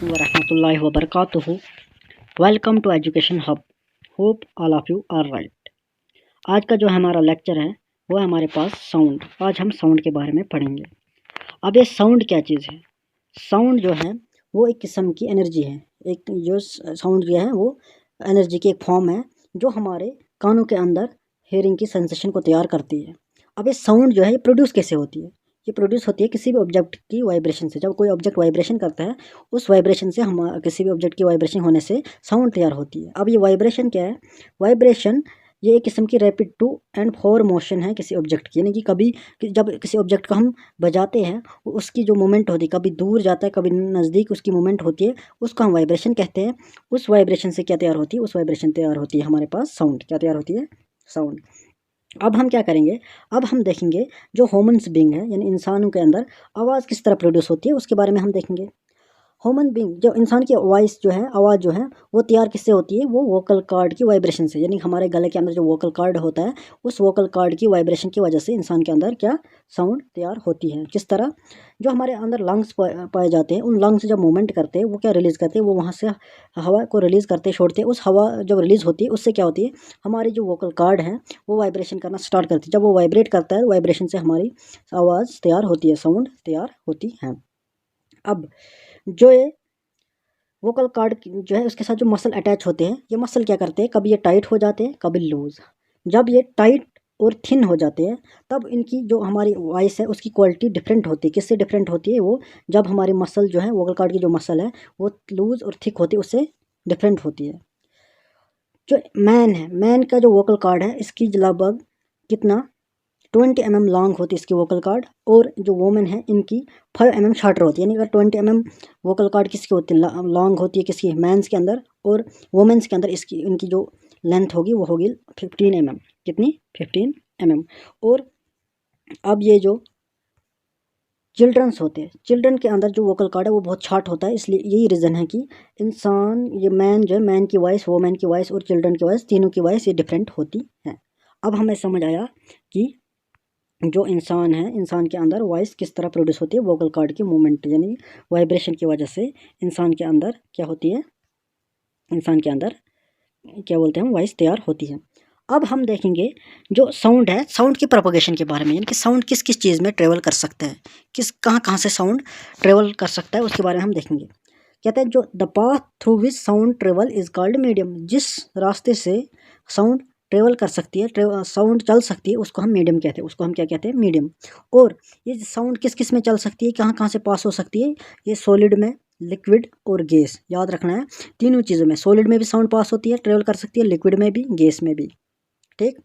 वरहमतुल्लाहि वबरकातुहू। Welcome to education hub. Hope all of you are right. आज का जो हमारा लेक्चर है वो है हमारे पास साउंड। आज हम साउंड के बारे में पढ़ेंगे। अब ये साउंड क्या चीज़ है? साउंड जो है वो एक किस्म की एनर्जी है। एक जो साउंड जो है वो एनर्जी की एक फॉर्म है जो हमारे कानों के अंदर हेयरिंग की सेंसेशन को तैयार करती है। अब ये साउंड जो है ये प्रोड्यूस कैसे होती है? ये प्रोड्यूस होती है किसी भी ऑब्जेक्ट की वाइब्रेशन से। जब कोई ऑब्जेक्ट वाइब्रेशन करता है उस वाइब्रेशन से हम किसी भी ऑब्जेक्ट की वाइब्रेशन होने से साउंड तैयार होती है। अब ये वाइब्रेशन क्या है? वाइब्रेशन ये एक किस्म की rapid to and fro motion है किसी ऑब्जेक्ट की। यानी कि कभी जब किसी ऑब्जेक्ट को हम बजाते हैं उसकी जो मूवमेंट होती है, कभी दूर जाता है कभी नज़दीक उसकी मूवमेंट होती है, उसको हम वाइब्रेशन कहते हैं। उस वाइब्रेशन से क्या तैयार होती है? उस वाइब्रेशन तैयार होती है हमारे पास साउंड। क्या तैयार होती है? साउंड। अब हम क्या करेंगे? अब हम देखेंगे जो ह्यूमन्स बीइंग है यानी इंसानों के अंदर आवाज़ किस तरह प्रोड्यूस होती है उसके बारे में हम देखेंगे। ह्यूमन बीइंग जो इंसान की वॉइस जो है, आवाज़ जो है वो तैयार किससे होती है? वो वोकल कॉर्ड की वाइब्रेशन से। यानी हमारे गले के अंदर जो वोकल कॉर्ड होता है उस वोकल कॉर्ड की वाइब्रेशन की वजह से इंसान के अंदर क्या साउंड तैयार होती है। किस तरह? जो हमारे अंदर लंग्स पाए जाते हैं, उन लंग्स जब मूवमेंट करते हैं वो क्या रिलीज़ करते हैं? वो वहाँ से हवा को रिलीज़ करते छोड़ते हैं। उस हवा जब रिलीज़ होती है उससे क्या होती है? हमारी जो वोकल कॉर्ड है वो वाइब्रेशन करना स्टार्ट करती है। जब वो वाइब्रेट करता है वाइब्रेशन से हमारी आवाज़ तैयार होती है, साउंड तैयार होती है। अब जो ये वोकल कॉर्ड जो है उसके साथ जो मसल अटैच होते हैं, ये मसल क्या करते हैं? कभी ये टाइट हो जाते हैं कभी लूज। जब ये टाइट और थिन हो जाते हैं तब इनकी जो हमारी वॉइस है उसकी क्वालिटी डिफरेंट होती है। किससे डिफरेंट होती है? वो जब हमारी मसल जो है वोकल कॉर्ड की जो मसल है वो लूज और थिक होती है उससे डिफरेंट होती है। जो मैन है, मैन का जो वोकल कॉर्ड है इसकी लगभग कितना 20 mm लॉन्ग होती है इसकी वोकल कॉर्ड। और जो वोमेन है इनकी 5 mm शॉर्टर होती है। यानी अगर 20 mm वोकल कॉर्ड किसकी होती है? लॉन्ग होती है किसकी? मैंस के अंदर। और वोमेन्स के अंदर इसकी इनकी जो लेंथ होगी वो होगी 15 mm। कितनी? 15 mm। और अब ये जो चिल्ड्रंस होते हैं, चिल्ड्रन के अंदर जो वोकल कॉर्ड है वो बहुत शॉर्ट होता है। इसलिए यही रीज़न है कि इंसान ये मैन जो है, मैन की वॉइस, वोमेन की वॉइस और चिल्ड्रन की वॉइस, तीनों की वॉइस ये डिफरेंट होती है। अब हमें समझ आया कि जो इंसान है, इंसान के अंदर वॉइस किस तरह प्रोड्यूस होती है? वोकल कॉर्ड की मूवमेंट यानी वाइब्रेशन की वजह से इंसान के अंदर क्या होती है? इंसान के अंदर क्या बोलते हैं? वॉइस तैयार होती है। अब हम देखेंगे जो साउंड है, साउंड की प्रोपोगेशन के बारे में। यानी कि साउंड किस किस चीज़ में ट्रेवल कर सकता है, किस कहाँ कहाँ से साउंड ट्रेवल कर सकता है उसके बारे में हम देखेंगे। कहते हैं जो the path through which sound travel is called medium. जिस रास्ते से साउंड ट्रेवल कर सकती है, साउंड चल सकती है उसको हम मीडियम कहते हैं। उसको हम क्या कहते हैं? मीडियम। और ये साउंड किस किस में चल सकती है, कहाँ कहाँ से पास हो सकती है? ये सॉलिड में, लिक्विड और गैस। याद रखना है तीनों चीज़ों में। सॉलिड में भी साउंड पास होती है, ट्रेवल कर सकती है, लिक्विड में भी, गैस में भी। ठीक।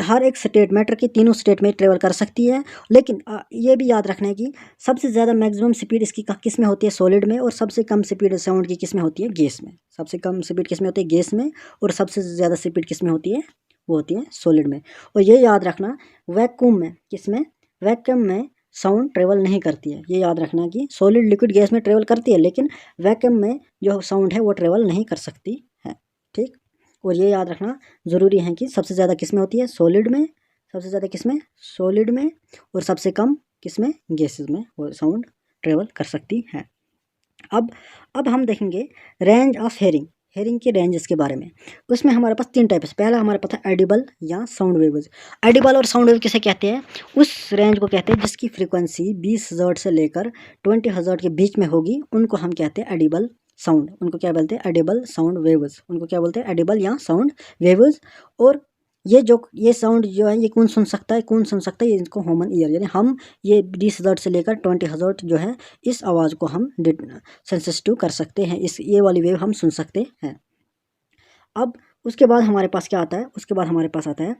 हर एक स्टेट, मैटर की तीनों स्टेट में ट्रेवल कर सकती है। लेकिन ये भी याद रखना है कि सबसे ज़्यादा मैक्सिमम स्पीड इसकी किस में होती है? सॉलिड में। और सबसे कम स्पीड साउंड की किस में होती है? गैस में। सबसे कम स्पीड किस में होती है? गैस में। और सबसे ज़्यादा स्पीड किस में होती है? वो होती है सॉलिड में। और ये याद रखना वैक्यूम में, किस में? वैक्यूम में साउंड ट्रेवल नहीं करती है। ये याद रखना कि सॉलिड, लिक्विड, गैस में ट्रेवल करती है लेकिन वैक्यूम में जो साउंड है वो ट्रेवल नहीं कर सकती है। ठीक। और ये याद रखना ज़रूरी है कि सबसे ज़्यादा किस में होती है? सॉलिड में। सबसे ज़्यादा किस में? सॉलिड में। और सबसे कम किस में? गैसेस में वो साउंड ट्रेवल कर सकती है। अब हम देखेंगे रेंज ऑफ हेयरिंग, हेयरिंग की रेंजेस के बारे में। उसमें हमारे पास 3 टाइप है। पहला हमारे पास है एडिबल या साउंड वेव्स। एडिबल और साउंड वेव किसे कहते हैं? उस रेंज को कहते हैं जिसकी फ्रीक्वेंसी 20 हर्ट्ज से लेकर 20 हर्ट्ज के बीच में होगी, उनको हम कहते हैं एडिबल साउंड। उनको क्या बोलते हैं? Edible sound waves. उनको क्या बोलते हैं? एडिबल या साउंड वेव्स। और ये साउंड जो है ये कौन सुन सकता है? कौन सुन सकता है? ये इनको ह्यूमन ईयर, यानी हम ये 20 हर्ट्ज से लेकर 20 हर्ट्ज जो है इस आवाज़ को हम सेंसिटिव कर सकते हैं। इस ये वाली वेव हम सुन सकते हैं। अब उसके बाद हमारे पास क्या आता है? उसके बाद हमारे पास आता है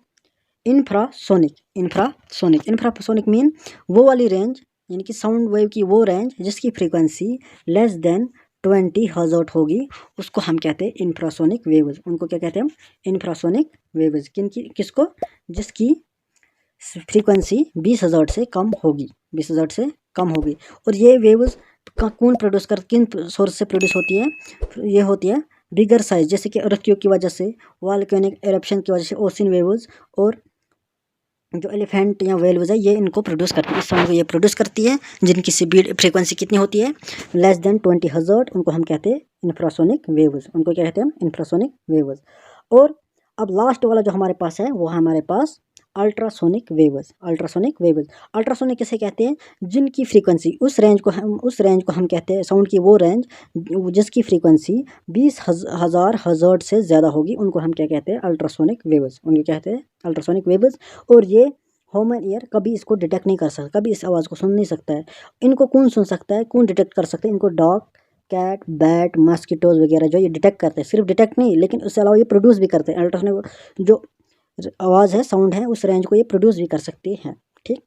इंफ्रासोनिक। इंफ्रासोनिक मीन वो वाली रेंज, यानी कि साउंड वेव की वो रेंज जिसकी फ्रीक्वेंसी लेस देन 20 हर्ट्ज होगी, उसको हम कहते हैं इंफ्रासोनिक वेव्स। उनको क्या कहते हैं हम? Infrasonic waves. किसको? जिसकी फ्रीक्वेंसी 20 हर्ट्ज से कम होगी, 20 हर्ट्ज से कम होगी। और ये वेव्स कौन प्रोड्यूस कर, किन सोर्स से प्रोड्यूस होती है? ये होती है बिगर साइज, जैसे कि अर्थक्वेक की वजह से, वॉल्केनिक एरप्शन की वजह से ओशन वेव्स, और जो एलिफेंट या वेल्व्स है ये इनको प्रोड्यूस करती है, इस साउंड को ये प्रोड्यूस करती है, जिनकी स्पीड फ्रीक्वेंसी कितनी होती है, लेस देन 20 हर्ट्ज। उनको हम कहते हैं इंफ्रासोनिक वेव्स, उनको क्या कहते हैं हम, इंफ्रासोनिक वेव्स। और अब लास्ट वाला जो हमारे पास है वो है हमारे पास ultrasonic waves. Ultrasonic waves, ultrasonic किसे कहते हैं, जिनकी फ्रीक्वेंसी उस रेंज को हम कहते हैं, साउंड की वो रेंज जिसकी फ्रीक्वेंसी 20,000 हर्ट्ज से ज़्यादा होगी, उनको हम क्या कहते हैं, अल्ट्रासोनिक वेव्स, उनको कहते हैं अल्ट्रासोनिक वेव्स। और ये ह्यूमन ईयर कभी इसको डिटेक्ट नहीं कर सकता, कभी इस आवाज़ को सुन नहीं सकता है। इनको कौन सुन सकता है, कौन डिटेक्ट कर सकते हैं, इनको डॉग, कैट, बैट, मस्कीटोज वगैरह जो ये डिटेक्ट करते हैं, सिर्फ डिटेक्ट नहीं लेकिन उसके अलावा ये प्रोड्यूस भी करते हैं। अल्ट्रासोनिक जो आवाज़ है, साउंड है, उस रेंज को ये प्रोड्यूस भी कर सकती हैं। ठीक,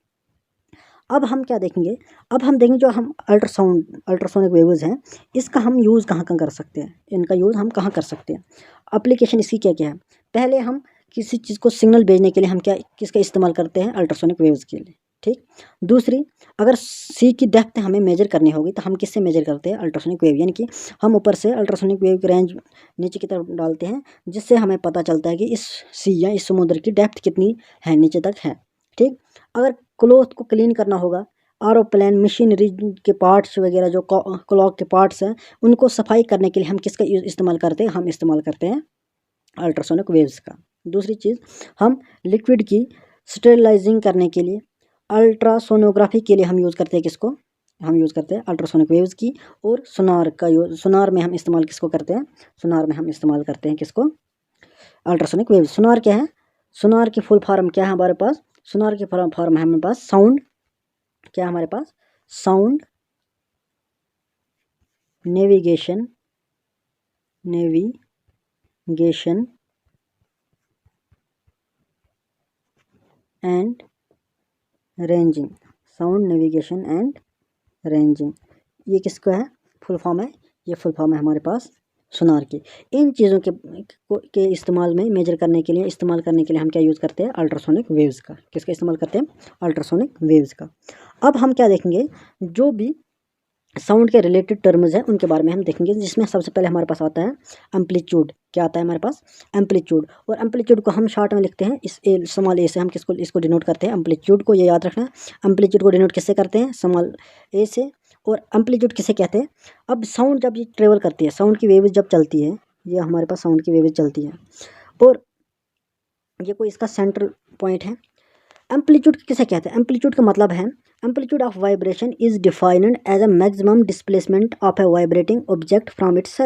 अब हम क्या देखेंगे, अब हम देखेंगे जो हम अल्ट्रासोनिक वेव्स हैं, इसका हम यूज़ कहाँ कहाँ कर सकते हैं, इनका यूज़ हम कहाँ कर सकते हैं, एप्लीकेशन इसकी क्या क्या है। पहले हम किसी चीज़ को सिग्नल भेजने के लिए हम क्या किसका इस्तेमाल करते हैं, अल्ट्रासोनिक वेव्स के लिए। ठीक, दूसरी, अगर सी की डेप्थ हमें मेजर करनी होगी तो हम किससे मेजर करते हैं, अल्ट्रासोनिक वेव, यानी कि हम ऊपर से अल्ट्रासोनिक वेव की रेंज नीचे की तरफ डालते हैं, जिससे हमें पता चलता है कि इस सी या इस समुद्र की डेप्थ कितनी है, नीचे तक है। ठीक, अगर क्लॉथ को क्लीन करना होगा, एरोप्लेन मशीनरी के पार्ट्स वगैरह जो क्लॉक के पार्ट्स हैं, उनको सफाई करने के लिए हम किसका इस्तेमाल करते हैं, हम इस्तेमाल करते हैं अल्ट्रासोनिक वेव्स का। दूसरी चीज़, हम लिक्विड की स्टेरिलाइजिंग करने के लिए, अल्ट्रासोनोग्राफी के लिए हम यूज़ करते हैं किसको, हम यूज़ करते हैं अल्ट्रासोनिक वेव्स की। और सोनार का यूज़, सोनार में हम इस्तेमाल किसको करते हैं, सोनार में हम इस्तेमाल करते हैं किसको, अल्ट्रासोनिक वेव्स। सोनार क्या है, सोनार की फुल फॉर्म क्या है हमारे पास, सोनार की फॉर्म है हमारे पास साउंड, क्या है हमारे पास, sound navigation and ranging, sound navigation and ranging, ये किसका है, फुल फॉर्म है, ये फुल फॉर्म है हमारे पास सोनार की। इन चीज़ों के इस्तेमाल में मेजर करने के लिए, इस्तेमाल करने के लिए हम क्या यूज़ करते हैं, अल्ट्रासोनिक वेव्स का। किसका इस्तेमाल करते हैं, अल्ट्रासोनिक वेव्स का। अब हम क्या देखेंगे, जो भी साउंड के रिलेटेड टर्म्स हैं उनके बारे में हम देखेंगे, जिसमें सबसे पहले हमारे पास आता है एम्पलीट्यूड। क्या आता है हमारे पास, एम्पलीट्यूड। और एम्पलीट्यूड को हम शॉर्ट में लिखते हैं इस स्मॉल ए से, हम इसको डिनोट करते हैं, एम्पलीट्यूड को, ये याद रखना। एम्पलीट्यूड को डिनोट किससे करते हैं, स्मॉल ए से। और एम्पलीट्यूड किसे कहते हैं, अब साउंड जब ये ट्रेवल करती है, साउंड की वेव्स जब चलती है, ये हमारे पास साउंड की वेव्स चलती है, और ये कोई इसका सेंट्रल पॉइंट है। एम्पलीट्यूड किसे कहते हैं, एम्पलीट्यूड का मतलब है, amplitude of vibration is defined as a maximum displacement of a vibrating object from its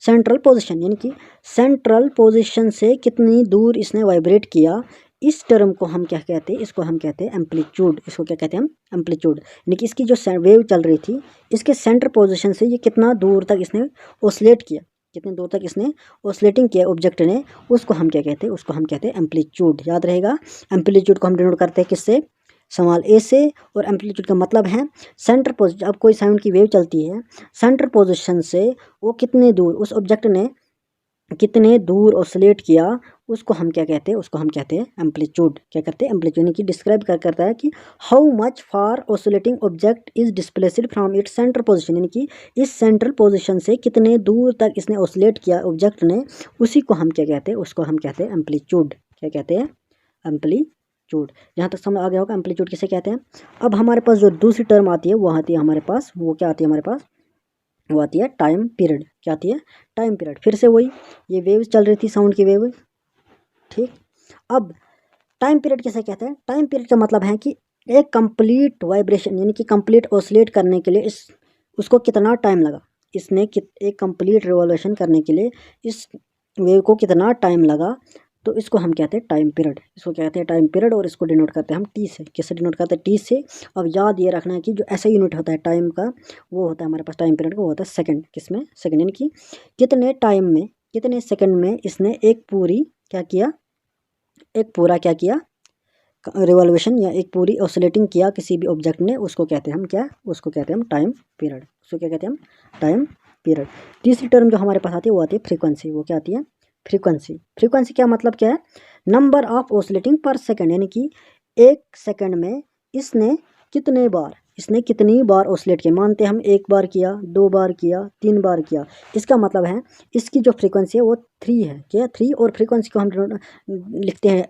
central position, यानी कि सेंट्रल पोजीशन से कितनी दूर इसने वाइब्रेट किया, इस टर्म को हम क्या कहते हैं, इसको हम कहते हैं एम्पलीट्यूड। इसको क्या कहते हैं हम, एम्पलीट्यूड, यानी कि इसकी जो वेव चल रही थी, इसके सेंटर पोजीशन से ये कितना दूर तक इसने ओसिलेट किया, कितनी दूर तक इसने ओसिलेटिंग किया ऑब्जेक्ट ने, उसको हम क्या कहते हैं, उसको हम कहते हैं एम्पलीट्यूड। याद रहेगा, एम्पलीट्यूड को हम डिनोट करते हैं किससे, स्मॉल ए से। और एम्पलीट्यूड का मतलब है सेंटर पोजीशन, अब कोई साउंड की वेव चलती है, सेंटर पोजीशन से वो कितने दूर, उस ऑब्जेक्ट ने कितने दूर ऑसिलेट किया, उसको हम क्या कहते हैं, उसको हम कहते हैं एम्पलीट्यूड। क्या करते हैं, एम्पलीट्यूड, यानी कि डिस्क्राइब करता है कि how much far oscillating object is displaced from its central position, यानी कि इस सेंट्रल पोजीशन से कितने दूर तक इसने ऑसिलेट किया ऑब्जेक्ट ने, उसी को हम क्या कहते हैं, उसको हम कहते हैं एम्पलीट्यूड। क्या कहते हैं, एम्पलीट्यूड। यहाँ तक समझ आ गया होगा एम्पलीट्यूड किसे कहते हैं। अब हमारे पास जो दूसरी टर्म आती है वो आती है हमारे पास, वो क्या आती है हमारे पास, वो आती है टाइम पीरियड। क्या आती है, टाइम पीरियड। फिर से वही, ये वेव्स चल रही थी, साउंड की वेव। ठीक, अब टाइम पीरियड किसे कहते हैं, टाइम पीरियड का मतलब है कि एक कंप्लीट वाइब्रेशन, यानी कि कंप्लीट ऑसिलेट करने के लिए उसको कितना टाइम लगा, इसने एक कंप्लीट रिवॉल्यूशन करने के लिए इस वेव को कितना टाइम लगा, तो इसको हम कहते हैं टाइम पीरियड। इसको क्या कहते हैं, टाइम पीरियड। और इसको डिनोट करते हैं हम टी से। किससे डिनोट करते हैं, टी से। अब याद ये रखना है कि जो ऐसा यूनिट होता है टाइम का, वो होता है हमारे पास टाइम पीरियड का, वो होता है सेकंड। किसमें, सेकंड, यानी कि कितने टाइम में, कितने सेकंड में इसने एक पूरी क्या किया, एक पूरा क्या किया, रिवॉल्यूशन या एक पूरी ऑसिलेटिंग किया किसी भी ऑब्जेक्ट ने, उसको कहते हैं हम क्या, उसको कहते हैं हम टाइम पीरियड। उसको क्या कहते हैं हम, टाइम पीरियड। तीसरी टर्म जो हमारे पास आती है वो आती है फ्रीक्वेंसी। वो क्या आती है, फ्रीक्वेंसी। फ्रीक्वेंसी क्या मतलब क्या है, नंबर ऑफ ऑसिलेटिंग पर सेकंड, यानी कि एक सेकंड में इसने कितने बार, इसने कितनी बार ऑसिलेट किया। मानते हम एक बार किया, 2 बार किया, 3 बार किया, इसका मतलब है इसकी जो फ्रीक्वेंसी है वो 3 है। क्या, 3। और फ्रीक्वेंसी को हम लिखते हैं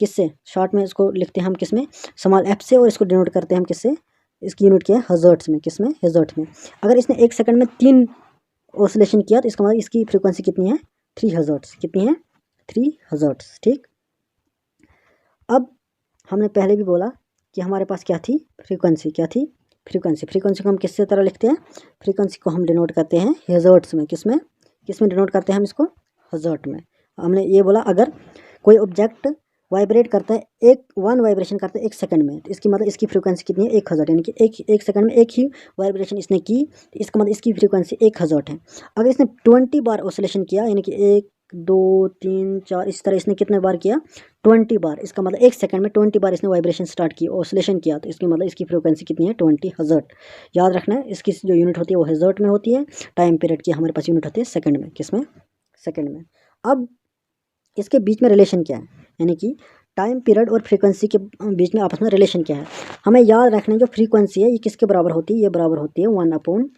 किससे, शॉर्ट में इसको लिखते हैं हम किस में, स्मॉल एफ से, और इसको डिनोट करते हैं हम किससे, इसकी यूनिट क्या है, हर्ट्ज में, किस में, हर्ट्ज में। अगर इसने 1 सेकंड में 3 ऑसिलेशन किया तो इसका मतलब इसकी फ्रीक्वेंसी कितनी है, 3 हर्ट्ज, कितनी है, 3 हर्ट्ज। ठीक, अब हमने पहले भी बोला कि हमारे पास क्या थी, फ्रीक्वेंसी, क्या थी, फ्रीक्वेंसी। फ्रीक्वेंसी को हम किससे तरह लिखते हैं, फ्रीक्वेंसी को हम डिनोट करते हैं हर्ट्ज में, किस में, किस में डिनोट करते हैं हम इसको, हर्ट्ज में। हमने ये बोला अगर कोई ऑब्जेक्ट वाइब्रेट करता है, वन वाइब्रेशन करता है 1 सेकंड में, तो इसकी मतलब इसकी फ्रीक्वेंसी कितनी है, 1 हर्ट्ज, यानी कि एक सेकंड में एक ही वाइब्रेशन इसने की, तो इसका मतलब इसकी फ्रीक्वेंसी 1 हर्ट्ज है। अगर इसने 20 बार ऑसिलेशन किया, यानी कि 1 2 3 4 इस तरह इसने कितने बार किया, 20 बार, इसका मतलब 1 सेकंड में 20 बार इसने वाइब्रेशन स्टार्ट की, ऑसिलेशन किया, तो इसकी मतलब इसकी फ्रीक्वेंसी कितनी है, 20 हर्ट्ज। याद रखना है इसकी जो यूनिट होती है वो हर्ट्ज में होती है, टाइम पीरियड की हमारे पास यूनिट होती है सेकंड में, किस में, सेकंड में। अब इसके बीच में रिलेशन क्या है, यानी कि टाइम पीरियड और फ्रीक्वेंसी के बीच में आपस में रिलेशन क्या है, हमें याद रखना है। जो फ्रीक्वेंसी है ये किसके बराबर होती है, ये बराबर होती है 1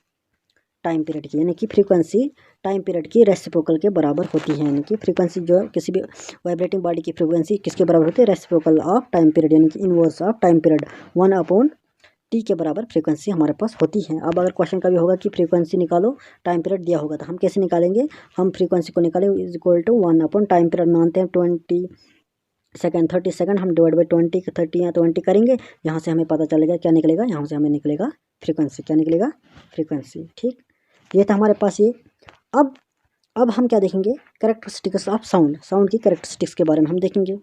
टाइम पीरियड की, यानी कि फ्रीक्वेंसी टाइम पीरियड की रेसिप्रोकल के बराबर होती है, यानी कि फ्रीक्वेंसी जो है किसी भी वाइब्रेटिंग बॉडी की फ्रीक्वेंसी किसके बराबर होती है, रेसिप्रोकल ऑफ टाइम पीरियड, यानी कि inverse of time period, 1/t के बराबर फ्रीक्वेंसी हमारे पास होती है। अब अगर क्वेश्चन का भी होगा कि फ्रीक्वेंसी निकालो, टाइम पीरियड दिया होगा, तो हम कैसे निकालेंगे, हम फ्रीक्वेंसी को निकालेंगे is equal to 1 time period मानते हैं 20 सेकंड, 30 सेकंड, हम डिवाइड बाई 20, 30 या 20 करेंगे, यहाँ से हमें पता चलेगा क्या निकलेगा, यहाँ से हमें निकलेगा फ्रीक्वेंसी, क्या निकलेगा, फ्रीक्वेंसी। ठीक, ये था हमारे पास ये। अब हम क्या देखेंगे, कैरेक्टरिस्टिक्स ऑफ साउंड, साउंड की कैरेक्टरिस्टिक्स के बारे में हम देखेंगे।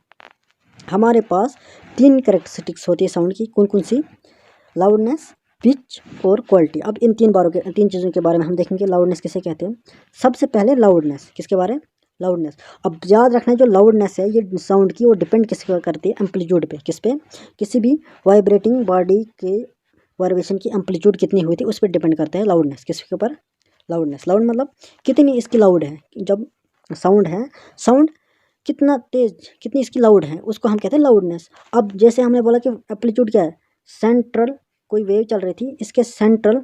हमारे पास 3 कैरेक्टरिस्टिक्स होती है साउंड की, कौन कौन सी, लाउडनेस, पिच और क्वालिटी। अब इन 3 चीज़ों के बारे में हम देखेंगे। लाउडनेस किसे कहते हैं, सबसे पहले लाउडनेस, किसके बारे में, लाउडनेस। अब याद रखना है जो लाउडनेस है ये साउंड की वो डिपेंड किस पर करती है, एम्पलीट्यूड पे, किस पे, किसी भी वाइब्रेटिंग बॉडी के वाइब्रेशन की एम्पलीट्यूड कितनी हुई थी उस पर डिपेंड करता है लाउडनेस, किसके ऊपर, लाउडनेस। लाउड मतलब कितनी इसकी लाउड है, जब साउंड है, साउंड कितना तेज, कितनी इसकी लाउड है, उसको हम कहते हैं लाउडनेस। अब जैसे हमने बोला कि एम्पलीट्यूड क्या है, सेंट्रल, कोई वेव चल रही थी, इसके सेंट्रल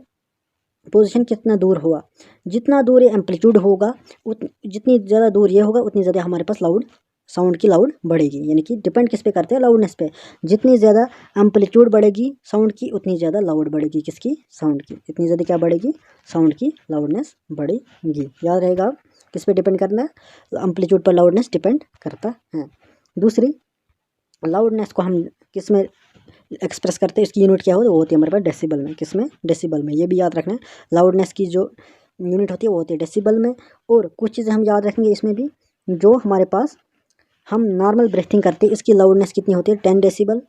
पोजीशन कितना दूर होगा, जितना दूर ये एम्पलीट्यूड होगा जितनी ज़्यादा दूर ये होगा उतनी ज़्यादा हमारे पास लाउड, साउंड की लाउड बढ़ेगी, यानी कि डिपेंड किस पे करते हैं, लाउडनेस पे। जितनी ज़्यादा एम्पलीट्यूड बढ़ेगी साउंड की उतनी ज़्यादा लाउड बढ़ेगी, किसकी, साउंड की, इतनी ज़्यादा क्या बढ़ेगी, साउंड की लाउडनेस बढ़ेगी। याद रहेगा किस पे डिपेंड करना है, एम्पलीट्यूड पर लाउडनेस डिपेंड करता है। दूसरी, लाउडनेस को हम किस में एक्सप्रेस करते हैं, इसकी यूनिट क्या हो, वो होती है हमारे पास डेसिबल में, किस में, डेसिबल में। ये भी याद रखना है, लाउडनेस की जो यूनिट होती है वो होती है डेसिबल में। और कुछ चीज़ें हम याद रखेंगे इसमें भी, जो हमारे पास हम नॉर्मल ब्रीथिंग करते हैं इसकी लाउडनेस कितनी होती है, 10 डेसिबल।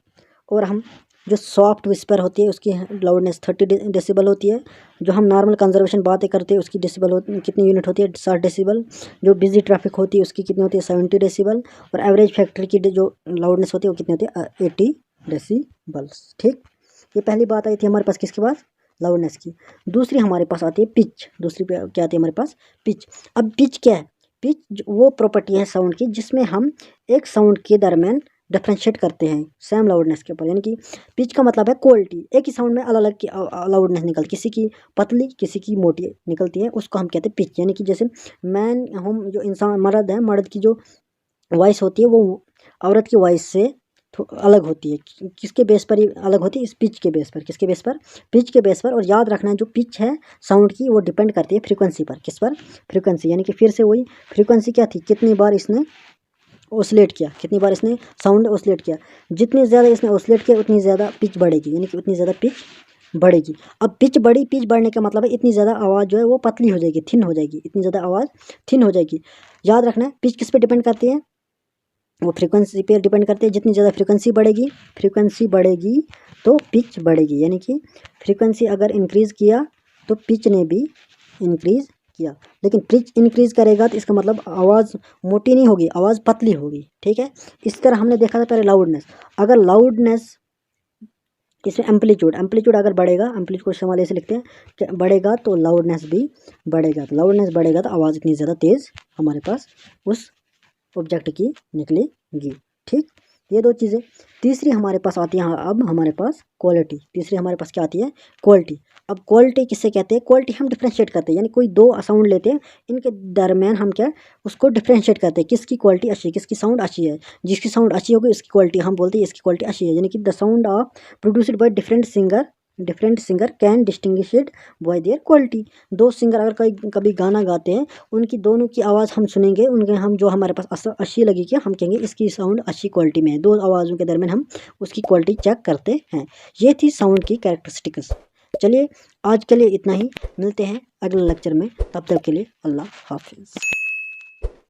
और हम जो सॉफ्ट विस्पर होती है उसकी लाउडनेस 30 डेसिबल होती है। जो हम नॉर्मल कंजर्वेशन बातें करते हैं उसकी डेसिबल कितनी यूनिट होती है, 60 डेसिबल। जो बिजी ट्रैफिक होती है उसकी कितनी होती है, 70 डेसिबल। और एवरेज फैक्ट्री की जो लाउडनेस होती है वो कितनी होती है, 80 डेसिबल्स। ठीक, ये पहली बात आई थी हमारे पास किसके पास, लाउडनेस की। दूसरी हमारे पास आती है पिच, दूसरी पे क्या आती है हमारे पास, पिच। अब पिच क्या है, पिच वो प्रॉपर्टी है साउंड की जिसमें हम एक साउंड के दरमियान डिफ्रेंशिएट करते हैं सेम लाउडनेस के ऊपर, यानी कि पिच का मतलब है क्वालिटी। एक ही साउंड में अलग अलग की लाउडनेस निकलती, किसी की पतली किसी की मोटी निकलती है, उसको हम कहते हैं पिच। यानी कि जैसे मैन, हम जो इंसान मर्द है, मर्द की जो वॉइस होती है वो औरत की वॉइस से अलग होती है, किसके बेस पर ये अलग होती है, इस पिच के बेस पर, किसके बेस पर, पिच के बेस पर। और याद रखना है जो पिच है साउंड की वो डिपेंड करती है फ्रीक्वेंसी पर, किस पर, फ्रीक्वेंसी। यानी कि फिर से वही फ्रीक्वेंसी क्या थी, कितनी बार इसने ओसिलेट किया, कितनी बार इसने साउंड ओसिलेट किया, जितनी ज़्यादा इसने ओसिलेट किया उतनी ज़्यादा पिच बढ़ेगी, यानी कि उतनी ज़्यादा पिच बढ़ेगी। अब पिच बढ़ी, पिच बढ़ने का मतलब है इतनी ज़्यादा आवाज़ जो है वो पतली हो जाएगी, थिन हो जाएगी, इतनी ज़्यादा आवाज़ थिन हो जाएगी। याद रखना है पिच किस पे डिपेंड करती है, वो फ्रीक्वेंसी पे डिपेंड करती है। जितनी ज़्यादा फ्रीक्वेंसी बढ़ेगी तो पिच बढ़ेगी, यानी कि फ्रीक्वेंसी अगर इंक्रीज़ किया तो पिच ने भी इंक्रीज़ किया। लेकिन पिच इंक्रीज़ करेगा तो इसका मतलब आवाज़ मोटी नहीं होगी, आवाज़ पतली होगी। ठीक है, इस तरह हमने देखा था पहले लाउडनेस। अगर लाउडनेस, इसमें एम्पलीट्यूड अगर बढ़ेगा, एम्पलीट्यूड को इस्तेमाल ऐसे लिखते हैं कि बढ़ेगा तो लाउडनेस भी बढ़ेगा, तो लाउडनेस बढ़ेगा तो आवाज़ इतनी ज़्यादा तेज़ हमारे पास उस ऑब्जेक्ट की निकलेगी। ठीक, ये दो चीज़ें। तीसरी हमारे पास आती है अब हमारे पास क्वालिटी। तीसरी हमारे पास क्या आती है? क्वालिटी। अब क्वालिटी किससे कहते हैं? क्वालिटी हम डिफ्रेंशिएट करते हैं, यानी कोई दो साउंड लेते हैं, इनके दरमियान हम क्या उसको डिफ्रेंशिएट करते हैं, किसकी क्वालिटी अच्छी है, किसकी साउंड अच्छी है। जिसकी साउंड अच्छी होगी उसकी क्वालिटी हम बोलते हैं इसकी क्वालिटी अच्छी है, यानी कि the sound of produced by different singer can distinguish it by there quality. दो सिंगर अगर कोई कभी गाना गाते हैं, उनकी दोनों की आवाज़ हम सुनेंगे, उनके हम जो हमारे पास अच्छी लगेगी हम कहेंगे इसकी साउंड अच्छी क्वालिटी में है। दो आवाज़ों के दरमियान हम उसकी क्वालिटी चेक करते हैं। ये थी साउंड की कैरेक्टरिस्टिक्स। चलिए आज के लिए इतना ही, मिलते हैं अगले लेक्चर में, तब तक के लिए अल्लाह हाफिज़।